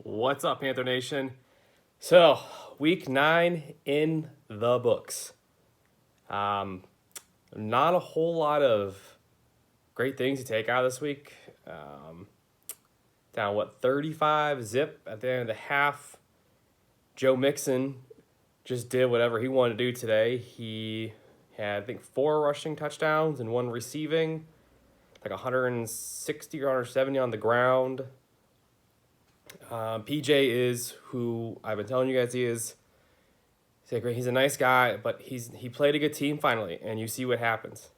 What's up, Panther Nation? So, week 9 in the books. Not a whole lot of great things to take out of this week. Down, 35 zip at the end of the half. Joe Mixon just did whatever he wanted to do today. He had, I think, 4 rushing touchdowns and 1 receiving, like 160 or 170 on the ground. PJ is who I've been telling you guys he is. He's a nice guy, but he played a good team finally, and you see what happens.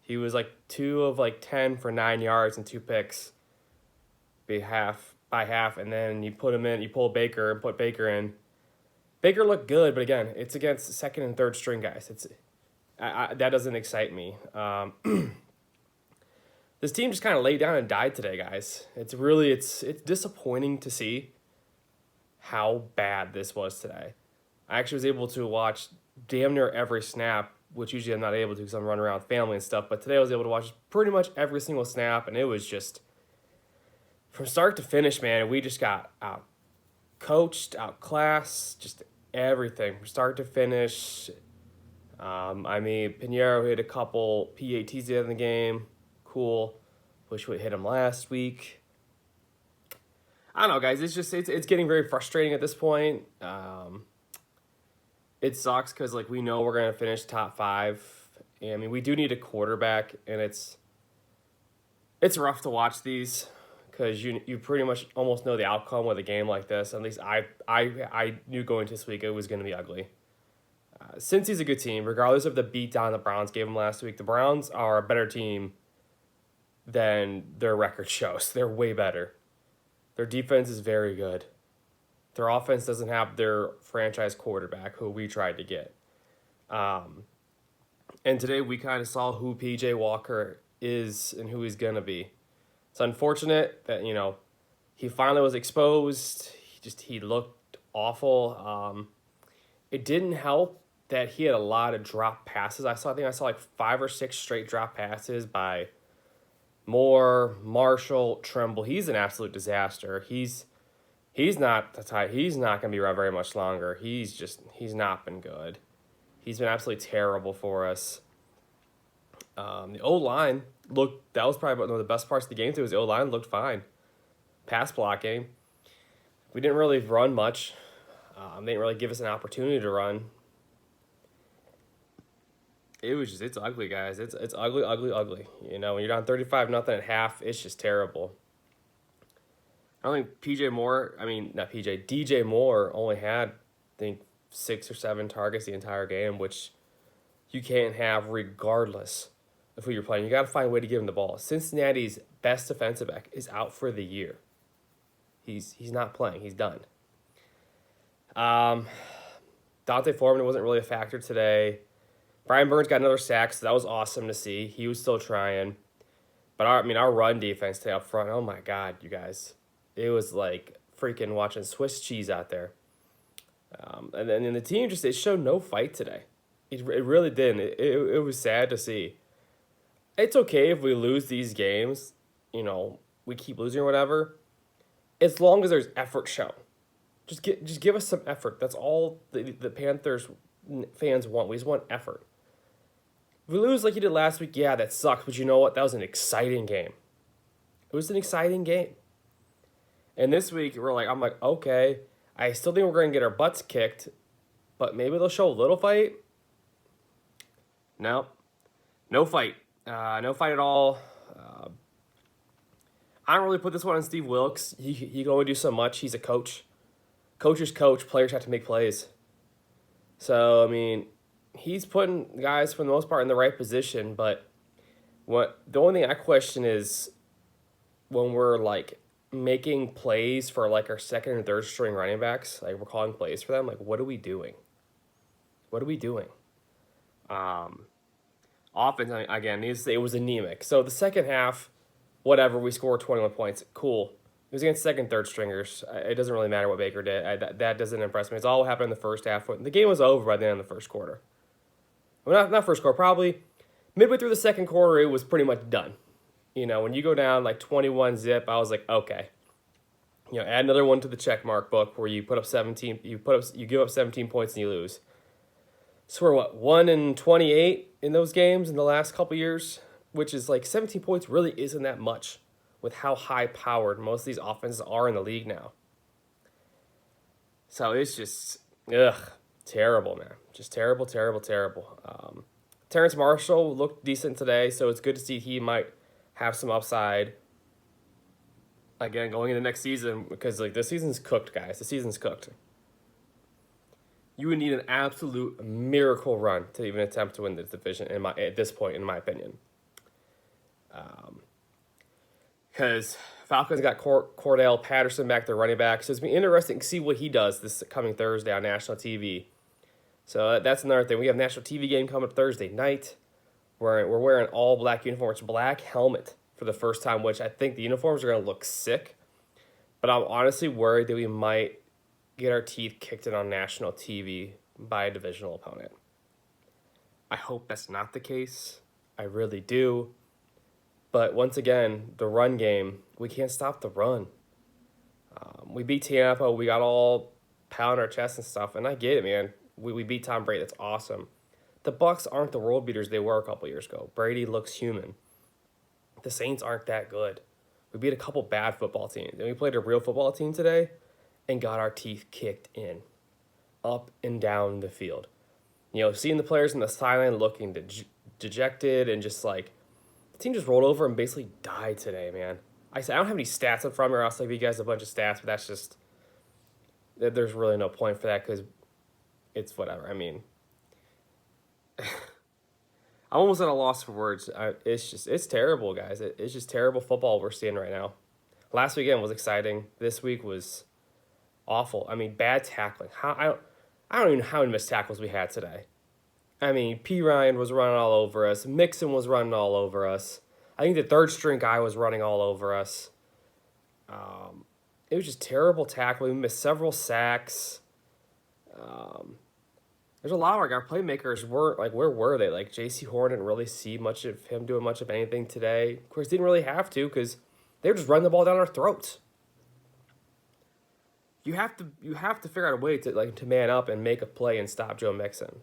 He was like 2 of 10 for 9 yards and 2 picks by half, and then you put him in. You pull Baker and put Baker in. Baker looked good, but again, it's against second and third string guys. That doesn't excite me. This team just kind of laid down and died today, guys. It's disappointing to see how bad this was today. I actually was able to watch damn near every snap, which usually I'm not able to because I'm running around with family and stuff. But today I was able to watch pretty much every single snap, and it was just from start to finish, man. We just got out coached, outclassed, just everything from start to finish. Pinheiro hit a couple PATs at the end of the game. Cool. Wish we hit him last week. I don't know, guys. It's getting very frustrating at this point. It sucks because we know we're gonna finish top 5. And, we do need a quarterback, and it's rough to watch these because you pretty much almost know the outcome with a game like this. At least I knew going into this week it was gonna be ugly. Since he's a good team, regardless of the beatdown the Browns gave him last week, the Browns are a better team than their record shows. They're way better. Their defense is very good. Their offense doesn't have their franchise quarterback, who we tried to get. And today we kind of saw who PJ Walker is and who he's going to be. It's unfortunate that, he finally was exposed. He looked awful. It didn't help that he had a lot of drop passes. I think I saw 5 or 6 straight drop passes by Moore, Marshall, Tremble. He's an absolute disaster. He's not the type. He's not going to be around very much longer. He's not been good. He's been absolutely terrible for us. The O-line looked. That was probably one of the best parts of the game too. Was the O-line looked fine. Pass blocking. We didn't really run much. They didn't really give us an opportunity to run. It's ugly, guys. It's ugly, ugly, ugly. When you're down 35-0 at half, it's just terrible. I don't think DJ Moore only had, I think, 6 or 7 targets the entire game, which you can't have regardless of who you're playing. You got to find a way to give him the ball. Cincinnati's best defensive back is out for the year. He's not playing. He's done. Dante Foreman wasn't really a factor today. Brian Burns got another sack, so that was awesome to see. He was still trying. But our run defense today up front, oh my God, you guys. It was like freaking watching Swiss cheese out there. And then the team it showed no fight today. It really didn't. It was sad to see. It's okay if we lose these games, we keep losing or whatever, as long as there's effort shown. Just give us some effort. That's all the Panthers fans want. We just want effort. If we lose like you did last week, yeah, that sucks. But you know what? That was an exciting game. It was an exciting game. And this week, I'm like, okay, I still think we're going to get our butts kicked, but maybe they'll show a little fight. No fight. No fight at all. I don't really put this one on Steve Wilkes. He can only do so much. He's a coach. Coaches coach. Players have to make plays. So, he's putting guys, for the most part, in the right position, but the only thing I question is when we're, making plays for, our second and third string running backs, we're calling plays for them, what are we doing? What are we doing? Offense, again, it was anemic. So the second half, whatever, we scored 21 points. Cool. It was against second, third stringers. It doesn't really matter what Baker did. That doesn't impress me. It's all what happened in the first half. The game was over by the end of the first quarter. Well, not first quarter, probably midway through the second quarter, it was pretty much done. When you go down 21 zip, I was like, okay, Add another one to the check mark book where you you give up 17 points and you lose. So we're what, 1-28 in those games in the last couple years, which is like 17 points really isn't that much with how high powered most of these offenses are in the league now. So it's just, terrible, man. Just terrible, terrible, terrible. Terrence Marshall looked decent today, so it's good to see he might have some upside. Again, going into next season, because like this season's cooked, guys. The season's cooked. You would need an absolute miracle run to even attempt to win the division at this point, in my opinion. Because Falcons got Cordell Patterson back, their running back. So it's been interesting to see what he does this coming Thursday on national TV. So that's another thing. We have a national TV game coming up Thursday night. We're wearing all black uniforms, black helmet for the first time, which I think the uniforms are going to look sick. But I'm honestly worried that we might get our teeth kicked in on national TV by a divisional opponent. I hope that's not the case. I really do. But once again, the run game, we can't stop the run. We beat Tampa. We got all pound our chest and stuff. And I get it, man. We beat Tom Brady. That's awesome. The Bucs aren't the world beaters they were a couple years ago. Brady looks human. The Saints aren't that good. We beat a couple bad football teams. And we played a real football team today and got our teeth kicked in. Up and down the field. Seeing the players in the sideline looking dejected and just like, the team just rolled over and basically died today, man. I don't have any stats up front, or else I'll give you guys a bunch of stats, but that's just, there's really no point for that because it's whatever. I mean, I'm almost at a loss for words. It's terrible, guys. It's just terrible football we're seeing right now. Last weekend was exciting. This week was awful. I mean, bad tackling. I don't even know how many missed tackles we had today. I mean, P. Ryan was running all over us. Mixon was running all over us. I think the third string guy was running all over us. It was just terrible tackling. We missed several sacks. There's a lot of our playmakers weren't, like, where were they? Like, J.C. Horn didn't really see much of him doing much of anything today. Of course, didn't really have to because they were just running the ball down our throats. You have to figure out a way to man up and make a play and stop Joe Mixon.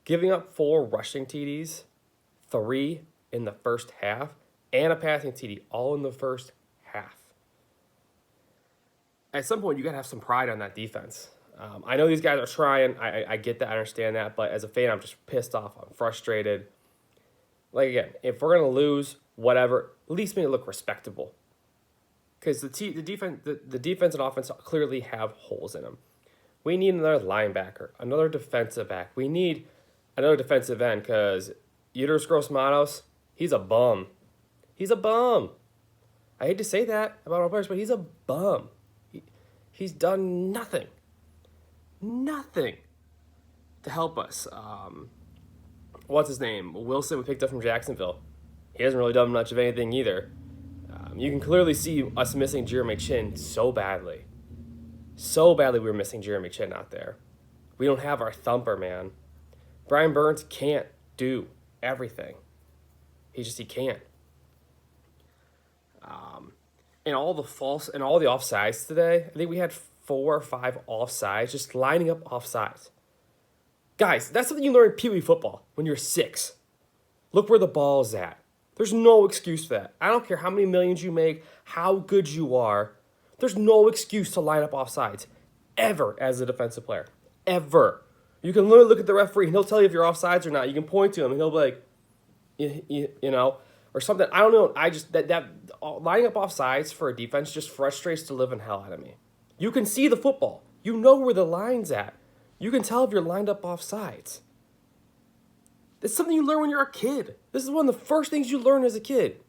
Giving up 4 rushing TDs, 3 in the first half, and a passing TD, all in the first half. At some point, you got to have some pride on that defense. I know these guys are trying. I get that. I understand that. But as a fan, I'm just pissed off. I'm frustrated. Like, again, if we're going to lose, whatever, at least make it look respectable. Because the defense and offense clearly have holes in them. We need another linebacker, another defensive back. We need another defensive end because Eugenio Gross-Matos, he's a bum. He's a bum. I hate to say that about our players, but he's a bum. He's done nothing to help us. What's his name? Wilson we picked up from Jacksonville. He hasn't really done much of anything either. You can clearly see us missing Jeremy Chin so badly. So badly we were missing Jeremy Chin out there. We don't have our thumper, man. Brian Burns can't do everything. He can't. And all the offsides today, I think we had 4 or 5 offsides, just lining up offsides. Guys, that's something you learn in Pee Wee football when you're 6. Look where the ball is at. There's no excuse for that. I don't care how many millions you make, how good you are. There's no excuse to line up offsides, ever, as a defensive player. Ever. You can literally look at the referee, and he'll tell you if you're offsides or not. You can point to him, and he'll be like, you know, or something. I don't know. I just, that lining up offsides for a defense just frustrates the living hell out of me. You can see the football. You know where the line's at. You can tell if you're lined up offsides. It's something you learn when you're a kid. This is one of the first things you learn as a kid.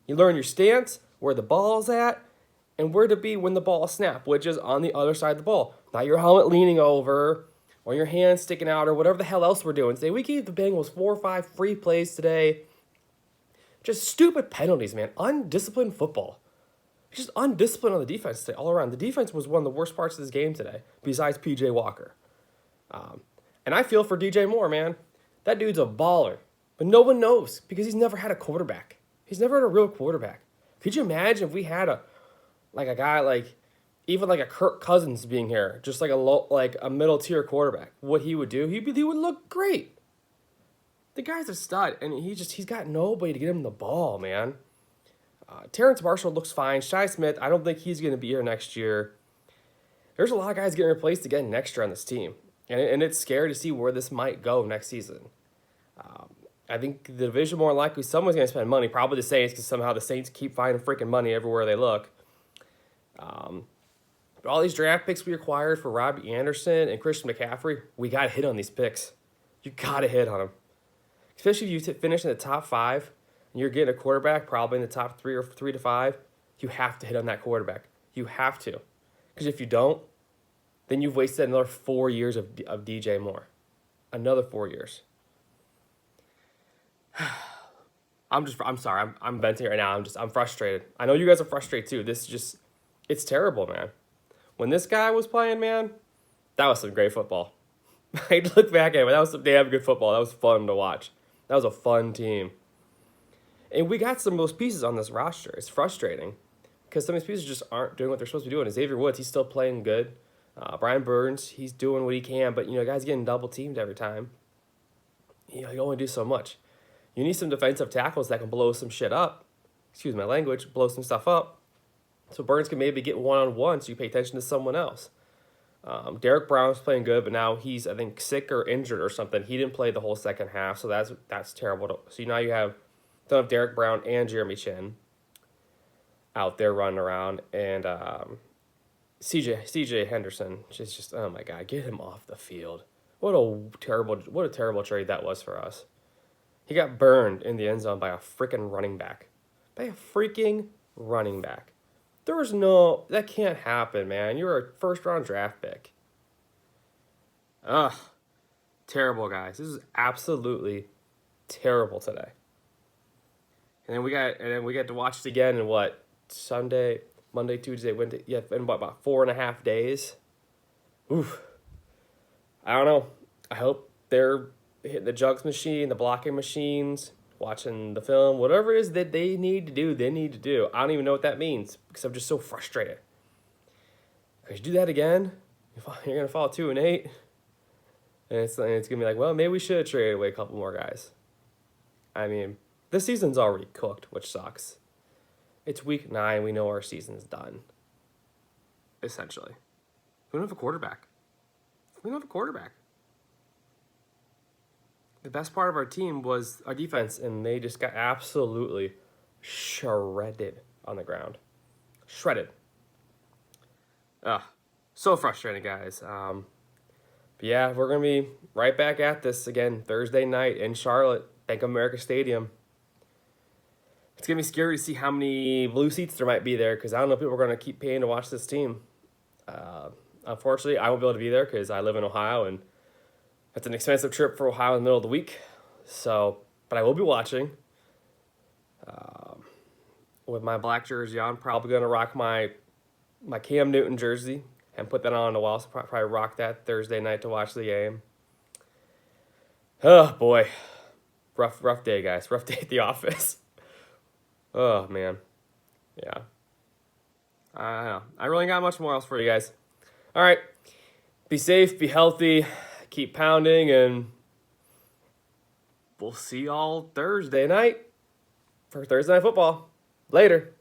You learn your stance, where the ball's at, and where to be when the ball snaps, which is on the other side of the ball. Not your helmet leaning over, or your hand sticking out, or whatever the hell else we're doing today. We gave the Bengals 4 or 5 free plays today. Just stupid penalties, man. Undisciplined football. Just undisciplined on the defense today, all around. The defense was one of the worst parts of this game today, besides P.J. Walker. And I feel for DJ Moore, man. That dude's a baller. But no one knows because he's never had a quarterback. He's never had a real quarterback. Could you imagine if we had a guy like even like a Kirk Cousins being here, just like like a middle tier quarterback, what he would do, he would look great. The guy's a stud, and he's got nobody to get him the ball, man. Terrence Marshall looks fine. Shi Smith, I don't think he's going to be here next year. There's a lot of guys getting replaced again next year on this team, and it's scary to see where this might go next season. I think the division more likely someone's going to spend money, probably the Saints, because somehow the Saints keep finding freaking money everywhere they look. But all these draft picks we acquired for Robbie Anderson and Christian McCaffrey, we got to hit on these picks. You got to hit on them. Especially if you finish in the top 5 and you're getting a quarterback probably in the top 3 or 3 to 5, you have to hit on that quarterback. You have to. Because if you don't, then you've wasted another 4 years of DJ Moore. Another 4 years. I'm sorry. I'm venting right now. I'm frustrated. I know you guys are frustrated too. This is just, it's terrible, man. When this guy was playing, man, that was some great football. I look back at it, but that was some damn good football. That was fun to watch. That was a fun team. And we got some of those pieces on this roster. It's frustrating because some of these pieces just aren't doing what they're supposed to be doing. Xavier Woods, he's still playing good. Brian Burns, he's doing what he can, but, guys getting double teamed every time. You only do so much. You need some defensive tackles that can blow some shit up. Excuse my language, blow some stuff up. So Burns can maybe get one-on-one so you pay attention to someone else. Derek Brown's playing good, but now he's, I think, sick or injured or something. He didn't play the whole second half, so that's terrible. So now you don't have Derek Brown and Jeremy Chin out there running around, and CJ Henderson just oh my God, get him off the field. What a terrible trade that was for us. He got burned in the end zone by a freaking running back. That can't happen, man. You're a first-round draft pick. Ugh. Terrible, guys. This is absolutely terrible today. And then we got to watch it again in what? Sunday, Monday, Tuesday, Wednesday. Yeah, in about 4.5 days. Oof. I don't know. I hope they're hitting the jugs machine, the blocking machines, watching the film, whatever it is that they need to do, I don't even know what that means because I'm just so frustrated. Because you do that again, you're going to fall 2-8. And it's going to be like, well, maybe we should have traded away a couple more guys. I mean, this season's already cooked, which sucks. It's week 9. We know our season's done. Essentially. We don't have a quarterback. The best part of our team was our defense, and they just got absolutely shredded on the ground. Shredded. So frustrating, guys. But yeah, we're going to be right back at this again Thursday night in Charlotte, Bank of America Stadium. It's going to be scary to see how many blue seats there might be there because I don't know if people are going to keep paying to watch this team. Unfortunately, I won't be able to be there because I live in Ohio, and that's an expensive trip for Ohio in the middle of the week. So, but I will be watching with my black jersey on. Probably going to rock my Cam Newton jersey and put that on the wall. So probably rock that Thursday night to watch the game. Oh, boy. Rough day, guys. Rough day at the office. Oh, man. Yeah. I don't know. I really got much more else for you guys. All right. Be safe. Be healthy. Keep pounding. And we'll see y'all Thursday night for Thursday Night Football. Later.